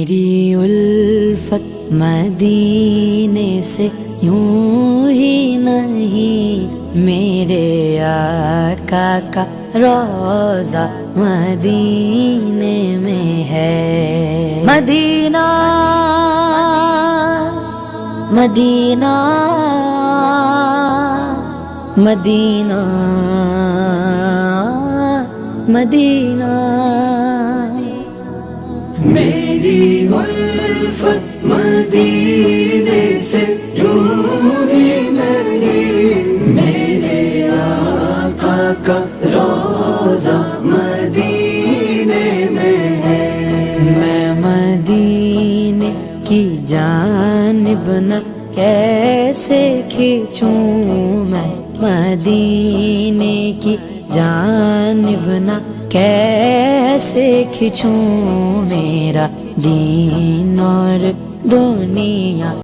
میری الفت مدینے سے یوں ہی نہیں، میرے آقا کا روضہ مدینے میں ہے۔ مدینہ مدینہ مدینہ مدینہ، میری الفت مدینے سے یوں ہی نہیں، میرے آقا کا روضہ مدینے میں ہے۔ میں مدینے کی جانب نہ کیسے کھینچوں، میں مدینے کی جانب نہ کیسے کھینچوں، میرا دین اور دنیا